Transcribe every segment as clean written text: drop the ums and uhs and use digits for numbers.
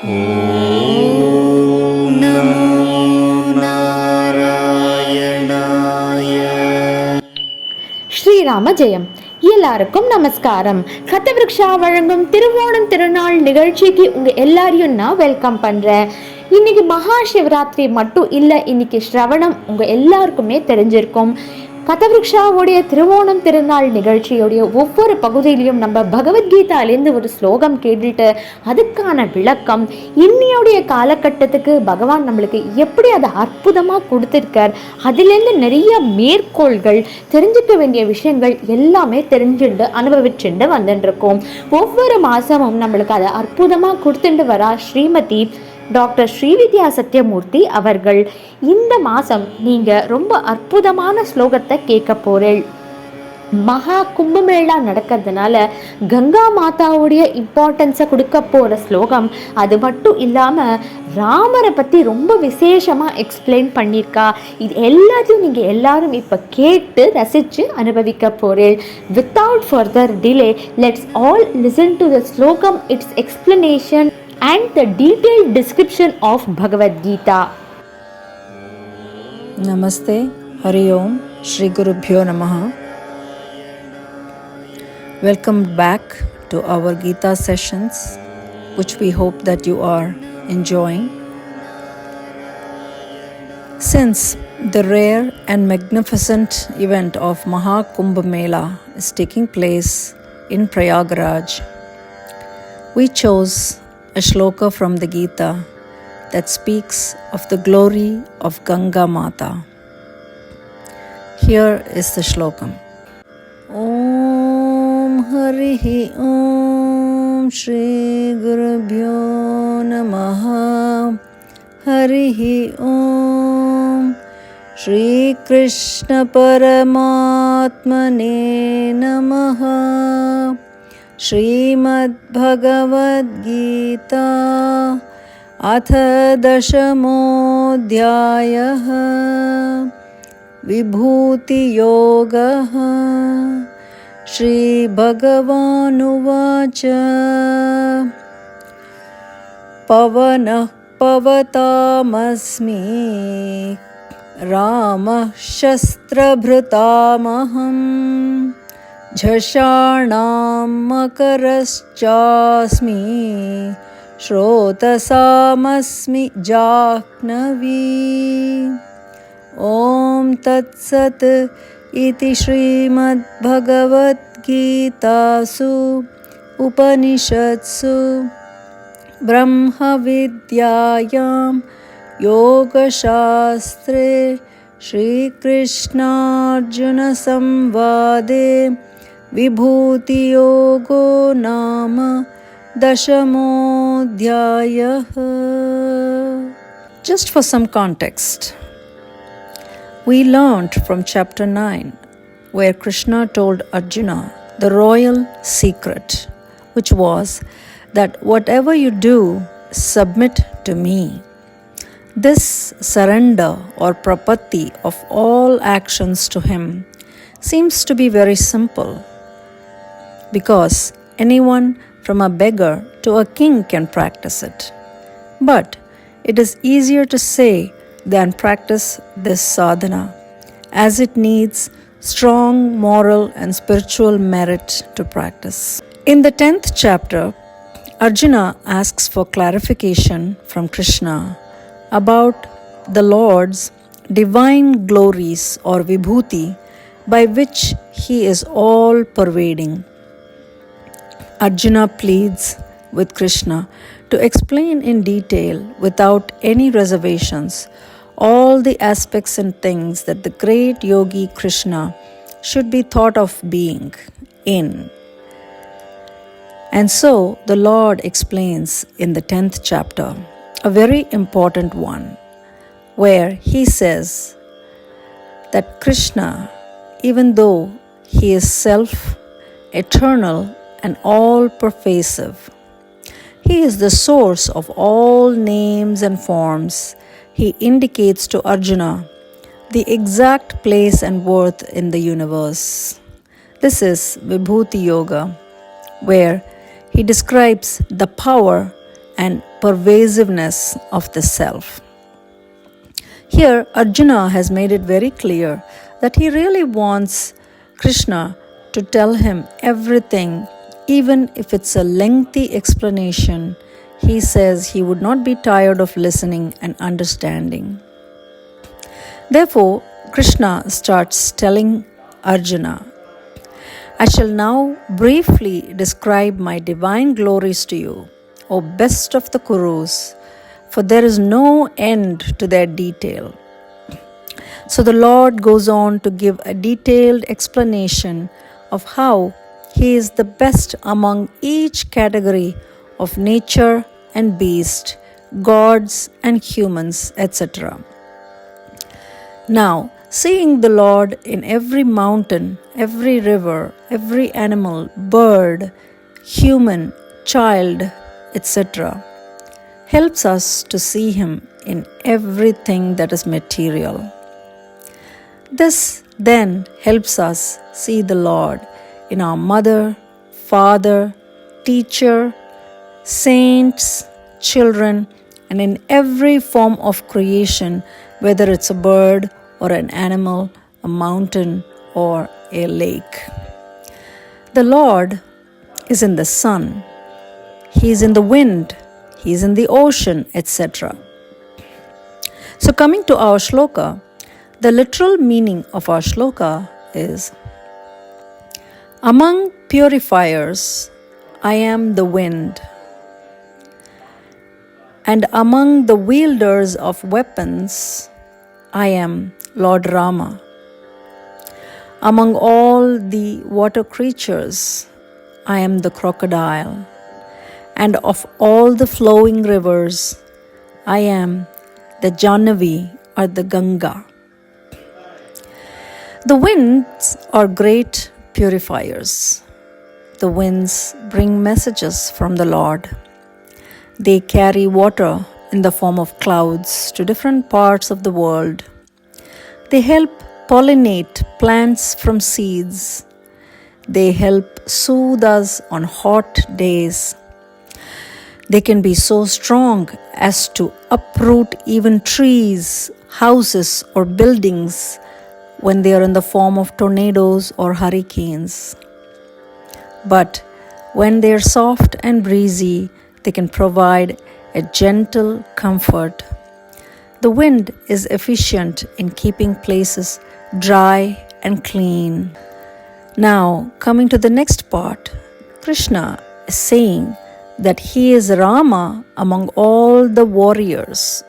ஓம் நமோ நாராயணாய. ஸ்ரீராம ஜெயம். எல்லாருக்கும் நமஸ்காரம். கதவிருக்ஷா வழங்கும் திருவோணம் திருநாள் நிகழ்ச்சிக்கு உங்க எல்லாரையும் நான் வெல்கம் பண்றேன். இன்னைக்கு மகா சிவராத்திரி மட்டும் இல்லை, இன்னைக்கு ஸ்ரவணம் உங்க எல்லாருக்குமே தெரிஞ்சிருக்கும். கதவிருக்ஷாவுடைய திருவோணம் திருநாள் நிகழ்ச்சியோடைய ஒவ்வொரு பகுதியிலையும் நம்ம பகவத்கீதாலேருந்து ஒரு ஸ்லோகம் கேட்டுட்டு அதுக்கான விளக்கம், இன்னையோடைய காலகட்டத்துக்கு பகவான் நம்மளுக்கு எப்படி அதை அற்புதமாக கொடுத்துருக்கார், அதுலேருந்து நிறைய மேற்கோள்கள், தெரிஞ்சுக்க வேண்டிய விஷயங்கள் எல்லாமே தெரிஞ்சுட்டு அனுபவிச்சுட்டு வந்துட்டுருக்கோம். ஒவ்வொரு மாதமும் நம்மளுக்கு அதை அற்புதமாக கொடுத்துட்டு வரா ஸ்ரீமதி டாக்டர் ஸ்ரீவித்யா சத்யமூர்த்தி அவர்கள். இந்த மாதம் நீங்கள் ரொம்ப அற்புதமான ஸ்லோகத்தை கேட்க போகிறேன். மகா கும்பமேளா நடக்கிறதுனால கங்கா மாதாவுடைய இம்பார்ட்டன்ஸை கொடுக்க போகிற ஸ்லோகம். அது மட்டும் இல்லாமல் ராமரை பற்றி ரொம்ப விசேஷமாக எக்ஸ்பிளைன் பண்ணியிருக்கா. இது எல்லாத்தையும் நீங்கள் எல்லாரும் இப்போ கேட்டு ரசித்து அனுபவிக்க போகிறேன். Without further delay, let's all listen to the slokam, its explanation and the detailed description of Bhagavad Gita. Namaste, Hari Om, Shri Gurubhyo Namaha. Welcome back to our Gita sessions, which we hope that you are enjoying. Since the rare and magnificent event of Mahakumbmela is taking place in Prayagraj, we chose a shloka from the Gita that speaks of the glory of Ganga Mata. Here is the shlokam. Om Harihi Om Shri Gurubhyo Namaha. Harihi Om Shri Krishna Paramatmane Namaha. Shrimad Bhagavad Gita अथ दशमोऽध्यायः विभूतियोगः। श्रीभगवानुवाच पवनः पवतामस्मि रामः शस्त्रभृतामहम् झषाणां मकरश्चास्मि श्रोतसामस्मि जाह्नवी। ॐ तत्सत् इति श्रीमद्भगवद्गीतासु उपनिषत्सु ब्रह्मविद्यायां योगशास्त्रे श्रीकृष्णार्जुनसंवादे विभूतियोगो नाम दशमोऽध्यायः. Just for some context, we learned from chapter 9 where Krishna told Arjuna the royal secret, which was that whatever you do, submit to me. This surrender or prapatti of all actions to him seems to be very simple, because anyone from a beggar to a king can practice it. But it is easier to say than practice this sadhana, as it needs strong moral and spiritual merit to practice. In the 10th chapter, Arjuna asks for clarification from Krishna about the Lord's divine glories or vibhuti, by which he is all pervading. Arjuna pleads with Krishna to explain in detail, without any reservations, all the aspects and things that the great yogi Krishna should be thought of being in. And so the Lord explains in the 10th chapter a very important one, where he says that Krishna, even though he is self, eternal and all-pervasive, he is the source of all names and forms. He indicates to Arjuna the exact place and worth in the universe. This is Vibhuti Yoga, where he describes the power and pervasiveness of the self. Here, Arjuna has made it very clear that he really wants Krishna to tell him everything, even if it's a lengthy explanation. He says he would not be tired of listening and understanding. Therefore, Krishna starts telling Arjuna, I shall now briefly describe my divine glories to you, O best of the Kurus, for there is no end to their detail. So the Lord goes on to give a detailed explanation of how He is the best among each category of nature and beast, gods and humans, etc. Now, seeing the Lord in every mountain, every river, every animal, bird, human, child, etc., helps us to see Him in everything that is material. This then helps us see the Lord in our mother, father, teacher, saints, children, and in every form of creation, whether it's a bird or an animal, a mountain or a lake. The Lord is in the sun, He is in the wind, He is in the ocean, etc. So coming to our shloka, the literal meaning of our shloka is, among purifiers, I am the wind, and among the wielders of weapons, I am Lord Rama. Among all the water creatures, I am the crocodile, and of all the flowing rivers, I am the Jannavi or the Ganga. The winds are great purifiers. The winds bring messages from the Lord. They carry water in the form of clouds to different parts of the world. They help pollinate plants from seeds. They help soothe us on hot days. They can be so strong as to uproot even trees, houses, or buildings when they are in the form of tornadoes or hurricanes. But when they are soft and breezy, they can provide a gentle comfort. The wind is efficient in keeping places dry and clean. Now, coming to the next part, Krishna is saying that he is Rama among all the warriors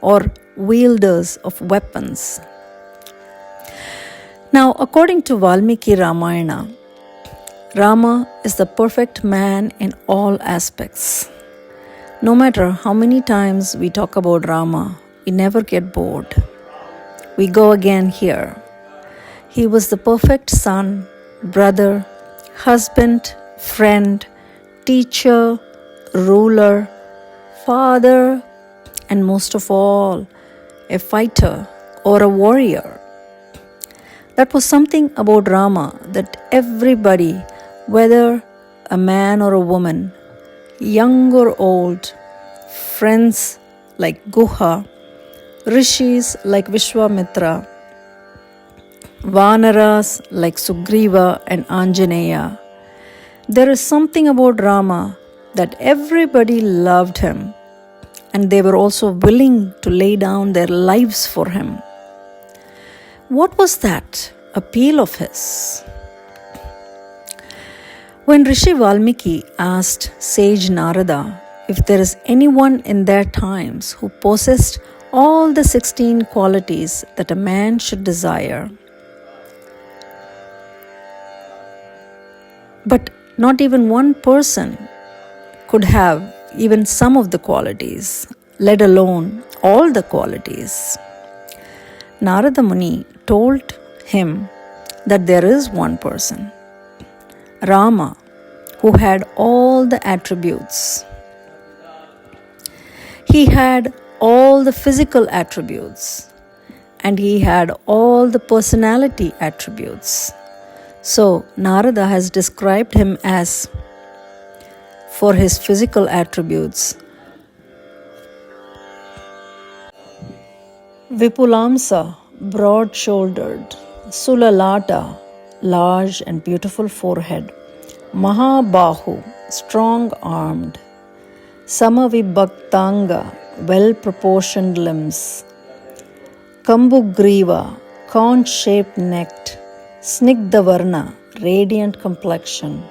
or wielders of weapons. Now, according to Valmiki Ramayana, Rama is the perfect man in all aspects. No matter how many times we talk about Rama, we never get bored. We go again here. He was the perfect son, brother, husband, friend, teacher, ruler, father, and most of all, a fighter or a warrior. That was something about Rama that everybody, whether a man or a woman, young or old, friends like Guha, rishis like Vishwamitra, Vanaras like Sugriva and Anjaneya, there is something about Rama that everybody loved him, and they were also willing to lay down their lives for him. What was that appeal of his? When Rishi Valmiki asked sage Narada if there is anyone in their times who possessed all the 16 qualities that a man should desire, but not even one person could have even some of the qualities, let alone all the qualities, Narada Muni told him that there is one person, Rama, who had all the attributes. He had all the physical attributes, and he had all the personality attributes. So Narada has described him as for his physical attributes. Vipulamsa, broad-shouldered. Sulalata, large and beautiful forehead. Mahabahu, strong-armed. Samavibhaktanga, well-proportioned limbs. Kambugriva, conch-shaped neck. Snigdhavarna, radiant complexion.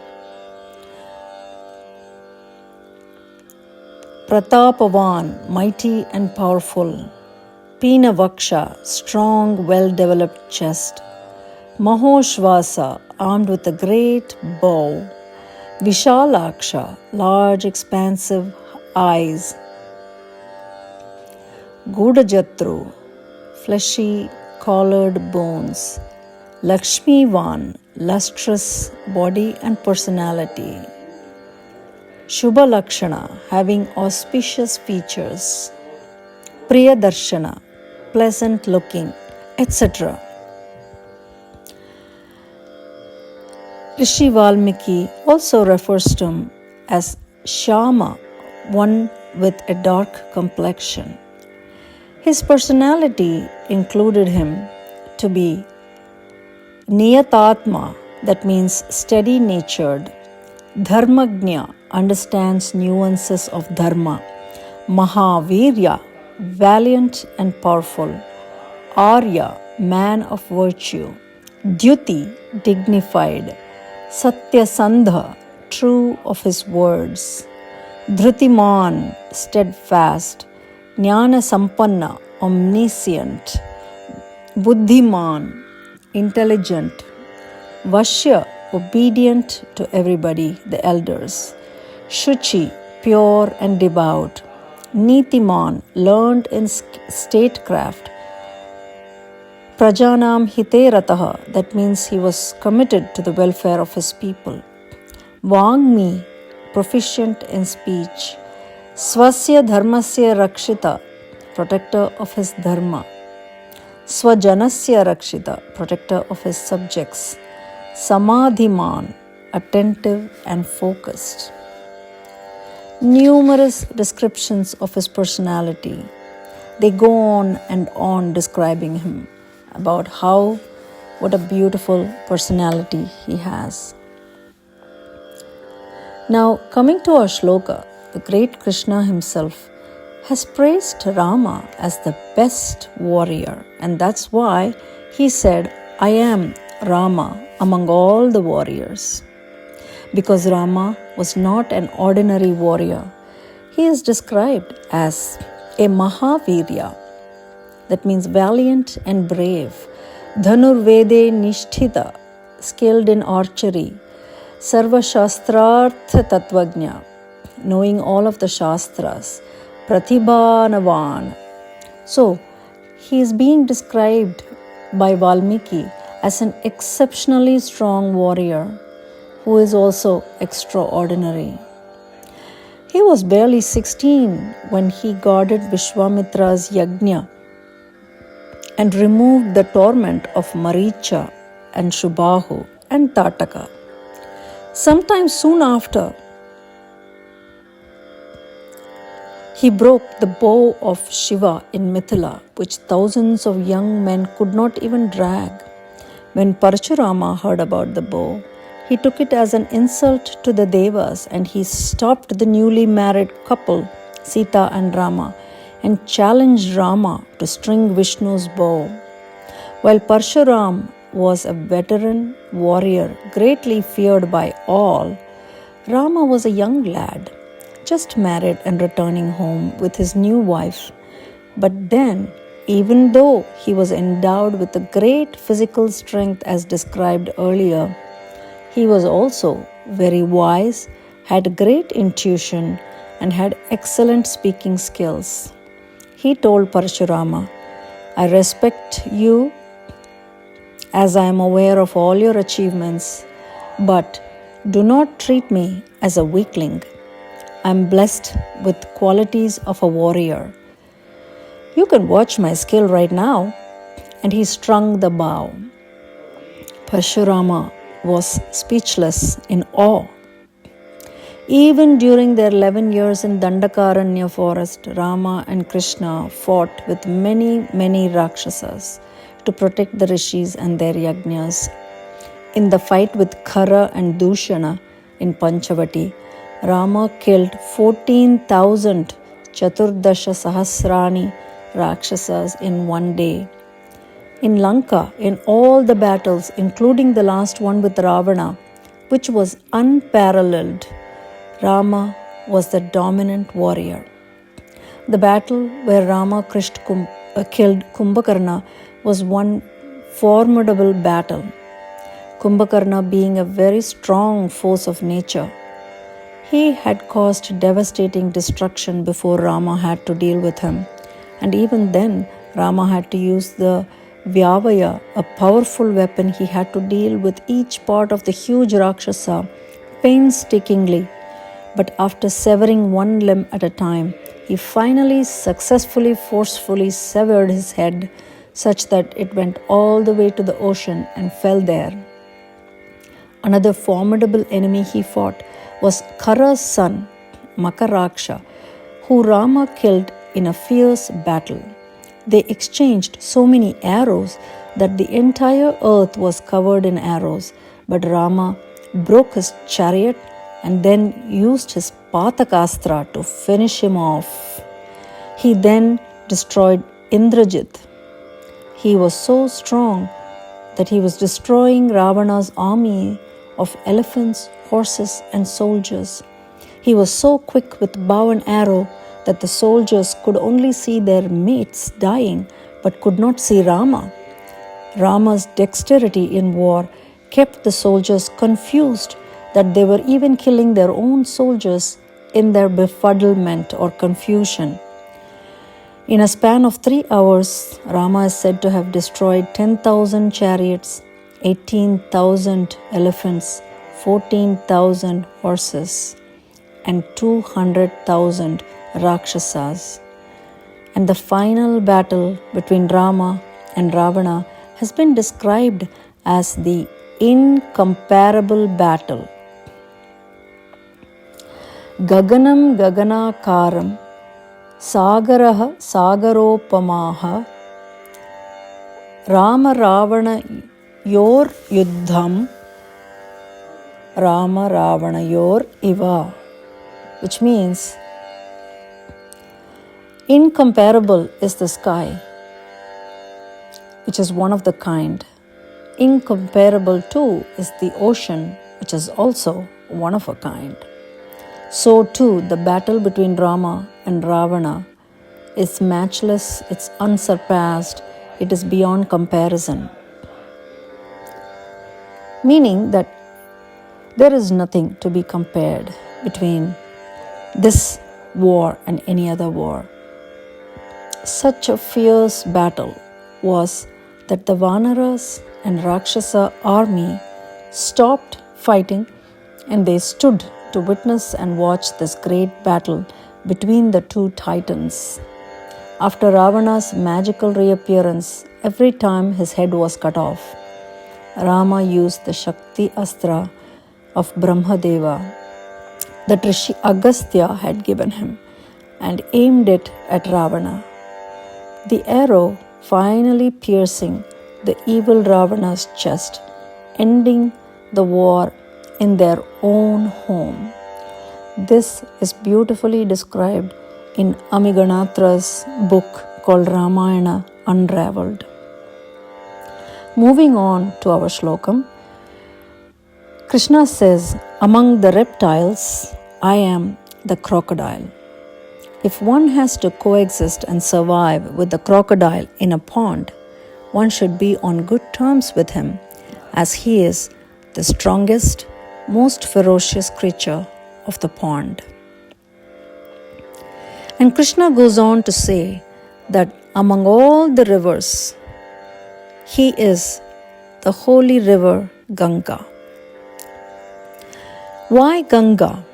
Pratapavan, mighty and powerful. Pinavaksha, strong, well-developed chest. Mahoshvasa, armed with a great bow. Vishalaksha, large, expansive eyes. Gudajatru, fleshy, collared bones. Lakshmivan, lustrous body and personality. Shubha Lakshana, having auspicious features. Priyadarshana, pleasant looking, etc. Rishi Valmiki also refers to him as Shama, one with a dark complexion. His personality included him to be Niyatatma, that means steady-natured. Dharmagnya, understands nuances of dharma. Mahavirya, valiant and powerful. Arya, man of virtue. Dyuti, dignified. Satyasandha, true of his words. Dhrutiman, steadfast. Jnana Sampanna, omniscient. Buddhiman, intelligent. Vashya, obedient to everybody, the elders. Shuchi, pure and devout. Nitiman, learned in statecraft. Prajanam hite rataha, that means he was committed to the welfare of his people. Vangmi, proficient in speech. Swasya dharmasya rakshita, protector of his dharma. Swajanasya rakshita, protector of his subjects. Samadhiman, attentive and focused. Numerous descriptions of his personality. They go on and on describing him, about what a beautiful personality he has. Now, coming to our shloka, the great Krishna himself has praised Rama as the best warrior, and that's why he said, I am Rama among all the warriors. Because Rama was not an ordinary warrior, he is described as a Mahavirya, that means valiant and brave. Dhanurvede Nishtita, skilled in archery. Sarva Shastrartha Tatvajna, knowing all of the Shastras. Pratibhanavan. So, he is being described by Valmiki as an exceptionally strong warrior who is also extraordinary. He was barely 16 when he guarded Vishwamitra's yajna and removed the torment of Maricha and Shubhahu and Tataka. Sometime soon after, he broke the bow of Shiva in Mithila, which thousands of young men could not even drag. When Parshurama heard about the bow, he took it as an insult to the Devas, and he stopped the newly married couple, Sita and Rama, and challenged Rama to string Vishnu's bow. While Parshuram was a veteran warrior greatly feared by all, Rama was a young lad, just married and returning home with his new wife. But then, even though he was endowed with a great physical strength as described earlier, he was also very wise, had great intuition, and had excellent speaking skills. He told Parshurama, I respect you as I am aware of all your achievements, but do not treat me as a weakling. I am blessed with qualities of a warrior. You can watch my skill right now. And he strung the bow. Parshurama was speechless in awe. Even during their 11 years in Dandakaranya forest, Rama and Krishna fought with many Rakshasas to protect the rishis and their yajnas. In the fight with Khara and Dushana in Panchavati, Rama killed 14,000 Chaturdasha Sahasrani Rakshasas in one day. In Lanka, in all the battles, including the last one with Ravana, which was unparalleled, Rama was the dominant warrior. The battle where Rama killed Kumbhakarna was one formidable battle. Kumbhakarna being a very strong force of nature, he had caused devastating destruction before Rama had to deal with him. And even then, Rama had to use the Vyavaya, a powerful weapon. He had to deal with each part of the huge Rakshasa painstakingly. But after severing one limb at a time, he finally successfully, forcefully severed his head such that it went all the way to the ocean and fell there. Another formidable enemy he fought was Khara's son, Makaraksha, who Rama killed in a fierce battle. They exchanged so many arrows that the entire earth was covered in arrows, but Rama broke his chariot and then used his Patakastra to finish him off. He then destroyed Indrajit. He was so strong that he was destroying Ravana's army of elephants, horses, and soldiers. He was so quick with bow and arrow that the soldiers could only see their mates dying but could not see Rama. Rama's dexterity in war kept the soldiers confused that they were even killing their own soldiers in their befuddlement or confusion. In a span of 3 hours, Rama is said to have destroyed 10,000 chariots, 18,000 elephants, 14,000 horses, and 200,000 Rakshasas. And the final battle between Rama and Ravana has been described as the incomparable battle. Gaganam Gaganakaram Sagaraha Sagaropamaha Rama Ravana Yor Yuddham Rama Ravana Yor Iva, which means incomparable is the sky, which is one of the kind. Incomparable too is the ocean, which is also one of a kind. So too, the battle between Rama and Ravana is matchless, it's unsurpassed, it is beyond comparison. Meaning that there is nothing to be compared between this war and any other war. Such a fierce battle was that the Vanaras and Rakshasa army stopped fighting and they stood to witness and watch this great battle between the two titans. After Ravana's magical reappearance, every time his head was cut off, Rama used the Shakti Astra of Brahmadeva that Rishi Agastya had given him and aimed it at Ravana. The arrow finally piercing the evil Ravana's chest, ending the war in their own home. This is beautifully described in Amiganatra's book called Ramayana Unraveled. Moving on to our shlokam, Krishna says, "Among the reptiles, I am the crocodile." If one has to coexist and survive with the crocodile in a pond, one should be on good terms with him, as he is the strongest, most ferocious creature of the pond. And Krishna goes on to say that among all the rivers, he is the holy river Ganga. Why Ganga?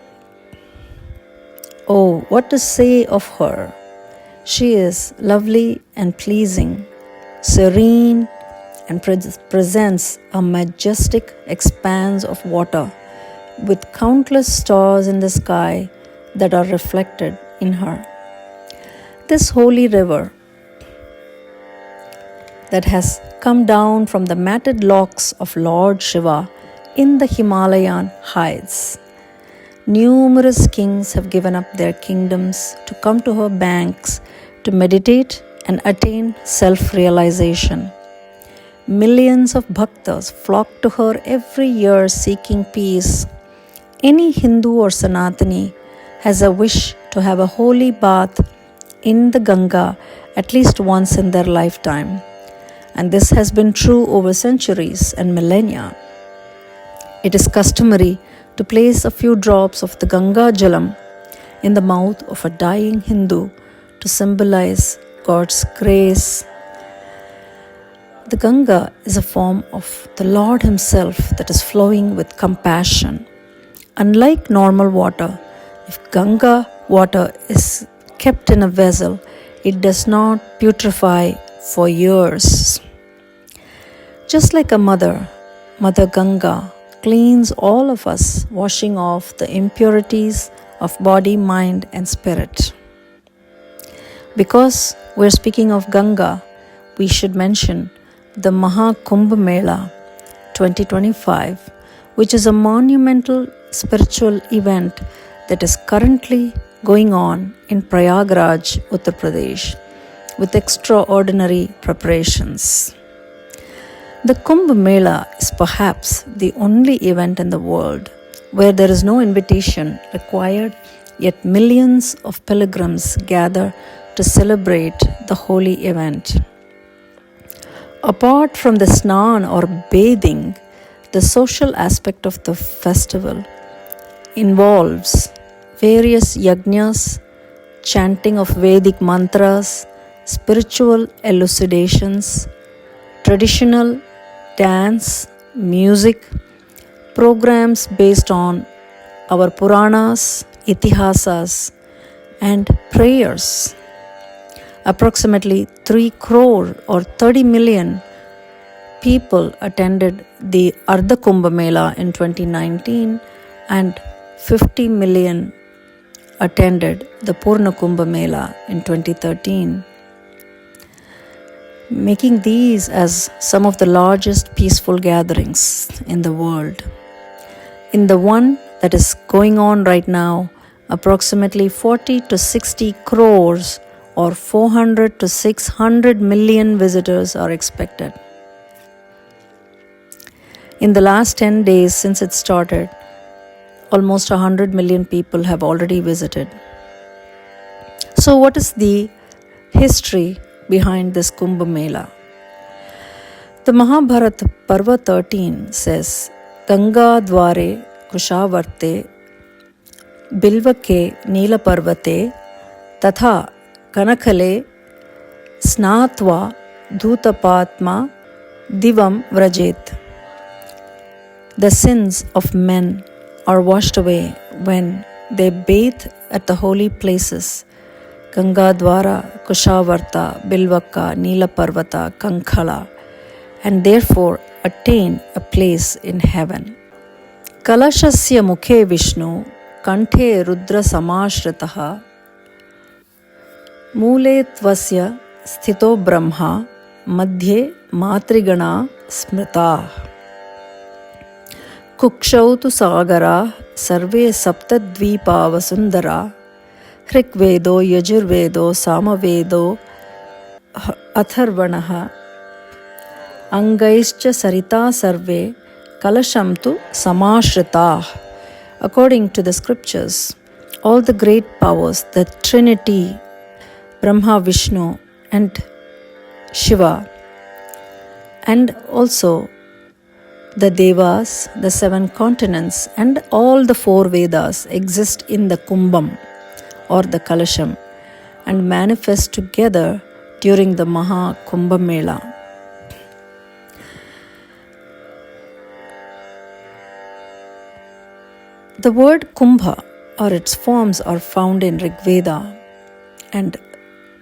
Oh, what to say of her? She is lovely and pleasing, serene, and presents a majestic expanse of water with countless stars in the sky that are reflected in her. This holy river that has come down from the matted locks of Lord Shiva in the Himalayan heights. Numerous kings have given up their kingdoms to come to her banks to meditate and attain self-realization. Millions of bhaktas flock to her every year seeking peace. Any Hindu or Sanatani has a wish to have a holy bath in the Ganga at least once in their lifetime. And this has been true over centuries and millennia. It is customary to place a few drops of the Ganga Jalam in the mouth of a dying Hindu to symbolize God's grace. The Ganga is a form of the Lord Himself that is flowing with compassion. Unlike normal water, if Ganga water is kept in a vessel, it does not putrefy for years. Just like a mother, Mother Ganga cleans all of us, washing off the impurities of body, mind, and spirit. Because we're speaking of Ganga, we should mention the Mahakumbmela 2025, which is a monumental spiritual event that is currently going on in Prayagraj, Uttar Pradesh, with extraordinary preparations. The Kumbh Mela is perhaps the only event in the world where there is no invitation required, yet millions of pilgrims gather to celebrate the holy event. Apart from the snan or bathing, the social aspect of the festival involves various yajnas, chanting of Vedic mantras, spiritual elucidations, traditional dance, music, programs based on our Puranas, Itihasas, and prayers. Approximately 3 crore or 30 million people attended the Ardha Kumbh Mela in 2019 and 50 million attended the Purna Kumbh Mela in 2013, making these as some of the largest peaceful gatherings in the world. In the one that is going on right now, approximately 40 to 60 crores or 400 to 600 million visitors are expected. In the last 10 days since it started, almost 100 million people have already visited. So what is the history behind this Kumbh Mela? The Mahabharata Parva 13 says, Ganga Dware Kushavarte Bilvake Neela Parvate Tatha Kanakale Snatva Dhutapatma Divam Vrajet. The sins of men are washed away when they bathe at the holy places Ganga Dwara, Kushavarta, Bilvaka, Neela Parvata, Kankhala, and therefore attain a place in heaven. Kalashasya Mukhe Vishnu, Kanthe Rudra Samashritah, Mule Tvasya Sthito Brahma, Madhye Matrigana Smrita. Kukshautu Sagara, Sarve Saptadvipa Vasundara, Hrikvedo, Yajurvedo, Samavedo, Atharvanaha, Angaischa Sarita Sarve, Kalashamtu Samashrita. According to the scriptures, all the great powers, the Trinity, Brahma, Vishnu, and Shiva, and also the Devas, the 7 continents, and all the 4 Vedas exist in the Kumbham or the Kalasham and manifest together during the Mahakumbmela. The word Kumbha or its forms are found in Rigveda and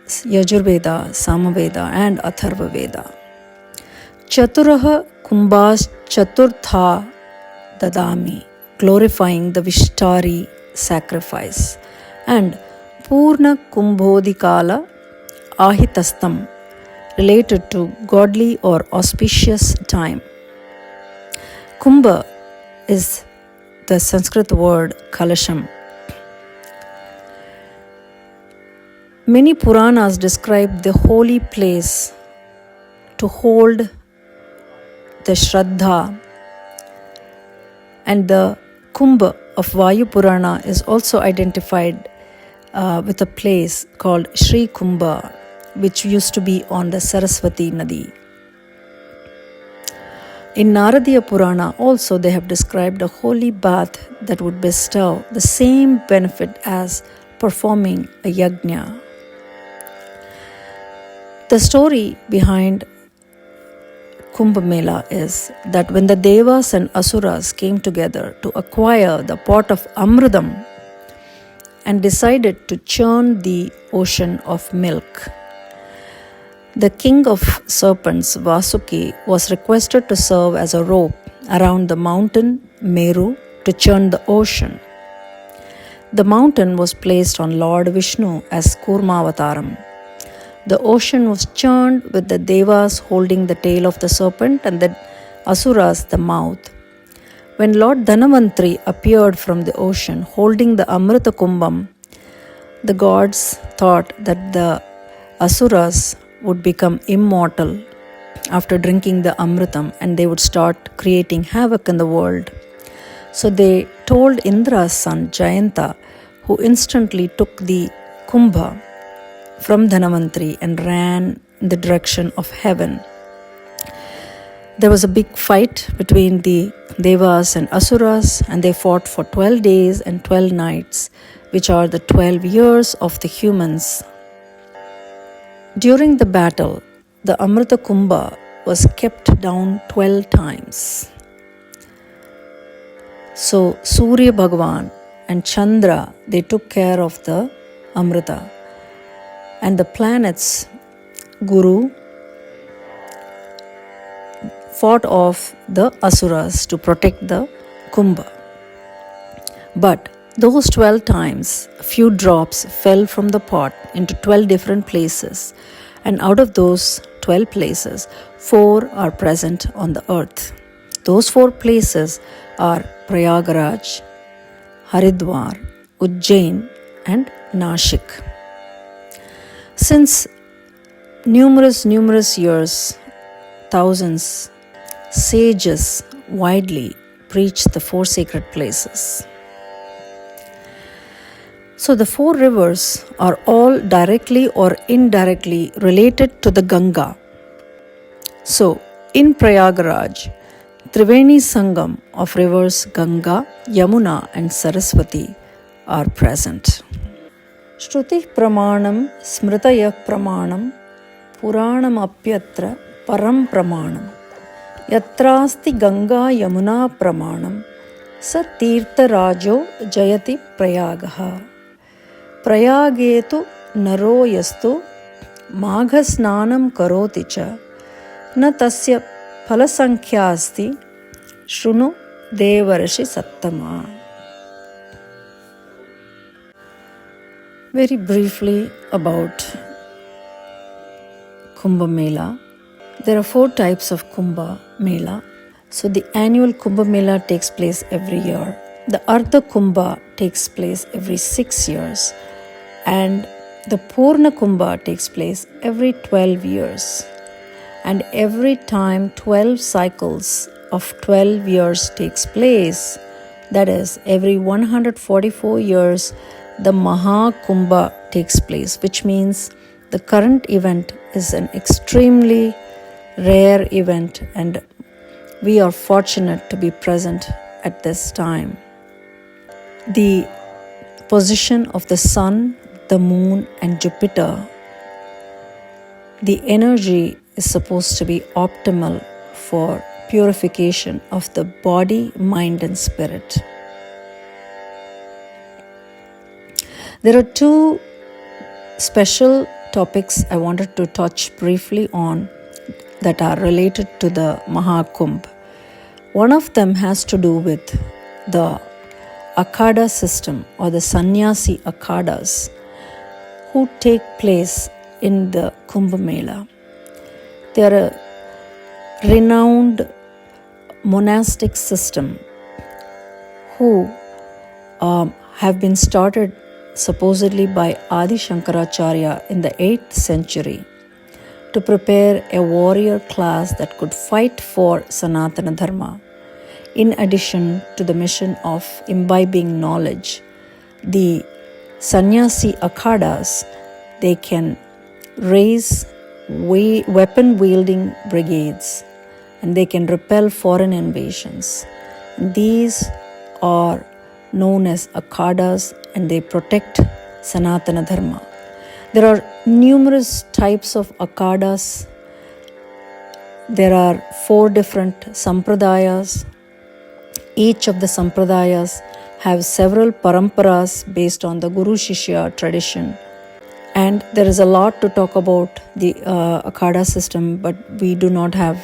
Yajurveda, Samaveda, and Atharva Veda. Chaturaha Kumbhas Chaturtha Dadami. glorifying the Vishtari sacrifice, and Purna Kumbhodikala Ahitastam, related to godly or auspicious time. Kumbha is the Sanskrit word Kalasham. Many Puranas describe the holy place to hold the Shraddha, and the Kumbha of Vayu Purana is also identified with a place called Sri Kumbha, which used to be on the Saraswati Nadi. In Naradiya Purana also they have described a holy bath that would bestow the same benefit as performing a yajna. The story behind Kumbmela is that when the Devas and Asuras came together to acquire the pot of Amridam and decided to churn the ocean of milk, the king of serpents, Vasuki, was requested to serve as a rope around the mountain Meru to churn the ocean. The mountain was placed on Lord Vishnu as Kurmavataram. The ocean was churned with the Devas holding the tail of the serpent and the Asuras the mouth. When Lord Dhanavantri appeared from the ocean holding the Amrita Kumbham, the gods thought that the Asuras would become immortal after drinking the Amritam and they would start creating havoc in the world. So they told Indra's son Jayanta, who instantly took the Kumbha from Dhanavantri and ran in the direction of heaven. There was a big fight between the Devas and Asuras, and they fought for 12 days and 12 nights, which are the 12 years of the humans. During the battle, the Amrita Kumbha was kept down 12 times. So Surya Bhagavan and Chandra, they took care of the Amrita. And the planets, Guru, fought off the Asuras to protect the Kumbha. But those 12 times, a few drops fell from the pot into 12 different places, and out of those 12 places, 4 are present on the earth. Those 4 places are Prayagraj, Haridwar, Ujjain, and Nashik. Since numerous years, thousands, sages widely preached the 4 sacred places. So the 4 rivers are all directly or indirectly related to the Ganga. So in Prayagraj, Triveni Sangam of rivers Ganga, Yamuna and Saraswati are present. Shruti pramanam smritaya pramanam puranam apyatra param pramanam yatrasti Ganga Yamuna pramanam sa tirtha rajo jayati prayagaha prayagetu naro yastu maghasnanam karoti cha na tasya phalasankhyaasti shrunu devarashi sattama. Very briefly about Kumbmela. There are 4 types of Kumbmela. So the annual Kumbmela takes place every year. The Ardha Kumbha takes place every 6 years. And the Purna Kumbha takes place every 12 years. And every time 12 cycles of 12 years takes place, that is, every 144 years, the Mahakumbha takes place, which means the current event is an extremely rare event and we are fortunate to be present at this time. The position of the sun, the moon and Jupiter, the energy is supposed to be optimal for purification of the body, mind and spirit. There are 2 special topics I wanted to touch briefly on that are related to the Mahakumbh. One of them has to do with the Akhada system or the sannyasi akhadas who take place in the Kumbh They are a renowned monastic system who have been started supposedly by Adi Shankaracharya in the 8th century to prepare a warrior class that could fight for Sanatana Dharma. In addition to the mission of imbibing knowledge, the sannyasi akhadas, they can raise weapon-wielding brigades and they can repel foreign invasions. These are known as akhadas and they protect Sanatana Dharma. There are numerous types of akhadas. There are 4 different sampradayas. Each of the sampradayas have several paramparas based on the Guru Shishya tradition. And there is a lot to talk about the akhada system, but we do not have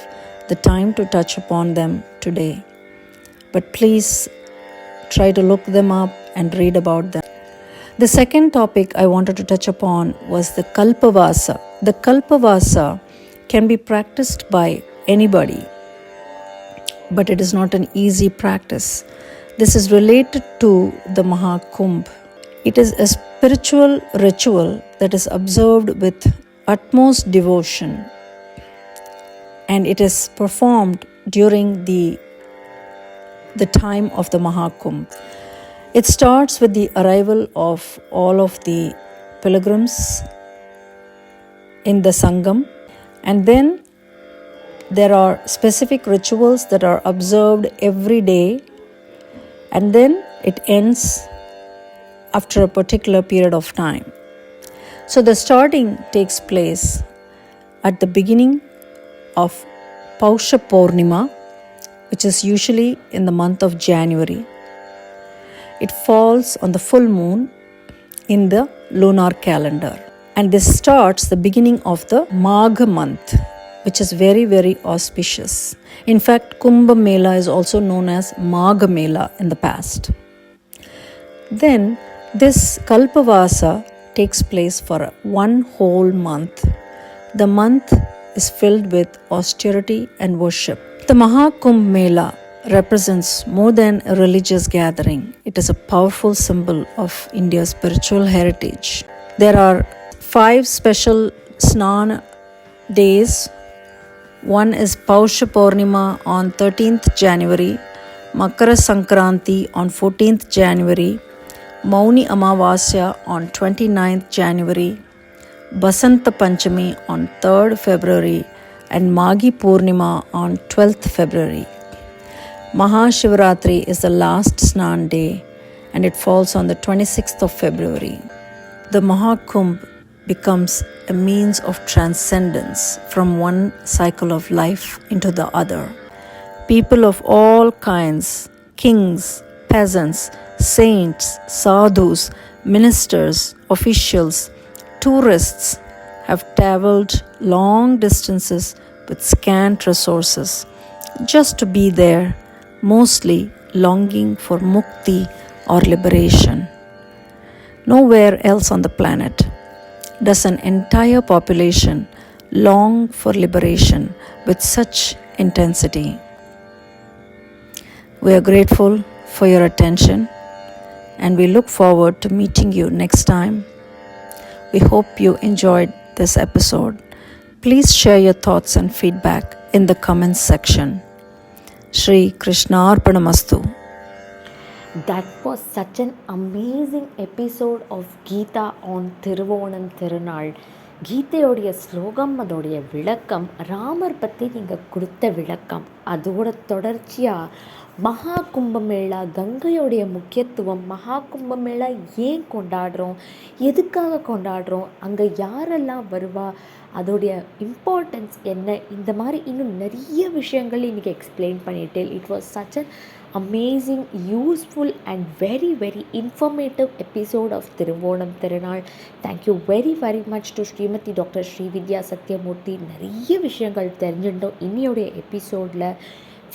the time to touch upon them today. But please try to look them up and read about them. The second topic I wanted to touch upon was the Kalpavasa. The Kalpavasa can be practiced by anybody, but it is not an easy practice. This is related to the Mahakumbh. It is a spiritual ritual that is observed with utmost devotion, and it is performed during the time of the Mahakumbh. It starts with the arrival of all of the pilgrims in the Sangam, and then there are specific rituals that are observed every day, and then it ends after a particular period of time. So the starting takes place at the beginning of Pausha Purnima, which is usually in the month of January. It falls on the full moon in the lunar calendar. And this starts the beginning of the Magh month, which is very, very auspicious. In fact, Kumbh Mela is also known as Magh Mela in the past. Then this Kalpavasa takes place for 1 whole month. The month is filled with austerity and worship. The Mahakumbmela represents more than a religious gathering. It is a powerful symbol of India's spiritual heritage. There are 5 special Snan days. One is Pausha Purnima on 13th January, Makara Sankranti on 14th January, Mauni Amavasya on 29th January, Basanta Panchami on 3rd February, and Maghi Purnima on 12th February. Mahashivratri is the last Snan day and it falls on the 26th of February. The Mahakumbh becomes a means of transcendence from one cycle of life into the other. People of all kinds, kings, peasants, saints, sadhus, ministers, officials, tourists have traveled long distances with scant resources just to be there, mostly longing for mukti or liberation. Nowhere else on the planet does an entire population long for liberation with such intensity. We are grateful for your attention and we look forward to meeting you next time. We hope you enjoyed this episode. Please share your thoughts and feedback in the comments section. Shri Krishnarpanamastu. That was such an amazing episode of Gita on Thiruvonam Thirunaal. கீதையோடைய ஸ்லோகம், அதோடைய விளக்கம், ராமர் பற்றி நீங்கள் கொடுத்த விளக்கம், அதோட தொடர்ச்சியாக மகா கும்பமேளா, கங்கையோடைய முக்கியத்துவம், மகா கும்பமேளா ஏன் கொண்டாடுறோம், எதுக்காக கொண்டாடுறோம், அங்கே யாரெல்லாம் வருவா, அதோடைய இம்பார்ட்டன்ஸ் என்ன, இந்த மாதிரி இன்னும் நிறைய விஷயங்கள் இன்றைக்கி எக்ஸ்பிளைன் பண்ணிட்டேன். It was such an amazing, useful and very, very informative episode of Thiruvonam Thirunaal. Thank you very, very much to Srimati Dr. Srividhya Sathiyamoorthy. நிறைய விஷயங்கள் தெரிஞ்சுட்டோம் இன்னையோடைய எபிசோடில்.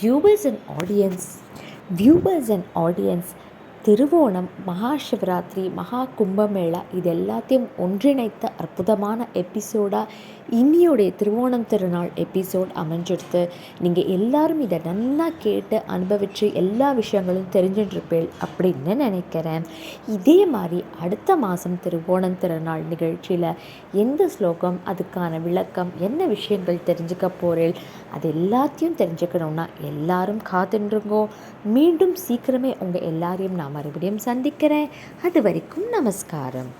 Viewers and audience, Thiruvonam, Mahashivratri, Maha Kumbh Mela இது எல்லாத்தையும் ஒன்றிணைத்த அற்புதமான எபிசோடாக இன்னியோடைய திருவோணம் திருநாள் எபிசோட் அமைஞ்சிடுது. நீங்கள் எல்லாரும் இதை நல்லா கேட்டு அனுபவித்து எல்லா விஷயங்களும் தெரிஞ்சுட்டுருப்பேள் அப்படின்னு நினைக்கிறேன். இதே மாதிரி அடுத்த மாதம் திருவோணம் திருநாள் நிகழ்ச்சியில் எந்த ஸ்லோகம், அதுக்கான விளக்கம், என்ன விஷயங்கள் தெரிஞ்சுக்க போகிறேன், அது எல்லாத்தையும் தெரிஞ்சுக்கணுன்னா எல்லாரும் காத்துருங்கோ. மீண்டும் சீக்கிரமே உங்கள் எல்லாரையும் நான் மறுபடியும் சந்திக்கிறேன். அது வரைக்கும் நமஸ்காரம்.